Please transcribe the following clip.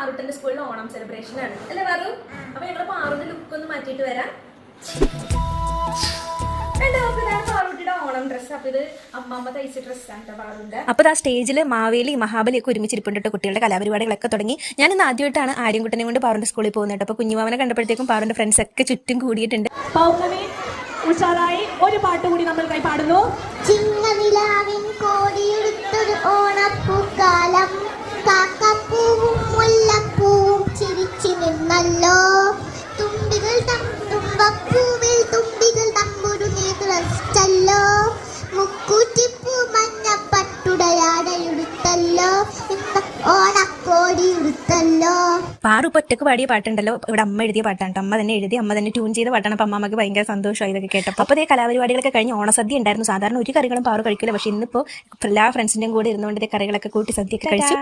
പാറുട്ടന്റെ സ്കൂളിൽ ഓണം സെലിബ്രേഷൻ ആണ് അല്ലേ പാറു? അപ്പൊ ഞങ്ങൾ പാറുന്റെ ലുക്ക് ഒന്ന് മാറ്റിയിട്ട് വരാം. അപ്പൊ ആ സ്റ്റേജിൽ മാവേലി മഹാബലി ഒക്കെ ഒരുമിച്ചിരിപ്പുണ്ട്. കുട്ടികളുടെ കലാപരിപാടികളൊക്കെ തുടങ്ങി. ഞാൻ ഇന്ന് ആദ്യമായിട്ടാണ് ആര്യൻകുട്ടനെ കൊണ്ട് പാറുന്റെ സ്കൂളിൽ പോകുന്നത്. അപ്പൊ കുഞ്ഞുമാവനെ കണ്ടപ്പോഴത്തേക്കും പാറുന്റെ ഫ്രണ്ട്സ് ഒക്കെ ചുറ്റും കൂടിയിട്ടുണ്ട്. ഉഷാറായി ഒരു പാട്ട് കൂടി നമ്മൾ കൈ പാടുന്നു. ചിങ്ങനിലാവിൻ കോടിയെടുത്തൊരു ഓണപ്പൂക്കാലം, കാക്കപ്പൂവും മുല്ലപ്പൂവും ചിരിച്ചു നിന്നല്ലോ. തുമ്പികൾ തുമ്പപ്പൂവിൽ തുമ്പികൾ തമ്പുരു നീറച്ചല്ലോ. മുക്കൂറ്റിപ്പൂ മഞ്ഞപ്പട്ടുടയാടയുടുത്തല്ലോ, ഇന്ന് ഓണക്കോടി ഉടുത്തല്ലോ. പാറു ഇപ്പൊ ഒറ്റക്ക് പാടിയ പാട്ടുണ്ടല്ലോ, ഇവിടെ അമ്മ എഴുതിയ പാട്ടാണ്. അമ്മ തന്നെ എഴുതി, അമ്മ തന്നെ ട്യൂൺ ചെയ്ത പാട്ടാണ്. അപ്പൊ അമ്മക്ക് ഭയങ്കര സന്തോഷമായി ഇതൊക്കെ കേട്ടപ്പോൾ. അപ്പോൾ അതേ കലാപരിപാടികളൊക്കെ കഴിഞ്ഞ് ഓണസദ്യ ഉണ്ടായിരുന്നു. സാധാരണ ഒരു കറികളും പാറു കഴിക്കില്ല, പക്ഷെ ഇന്നിപ്പോ എല്ലാ ഫ്രണ്ട്സിന്റെയും കൂടെ ഇരുന്നുകൊണ്ട് കറികളൊക്കെ കൂട്ടി സദ്യയൊക്കെ കഴിച്ചു.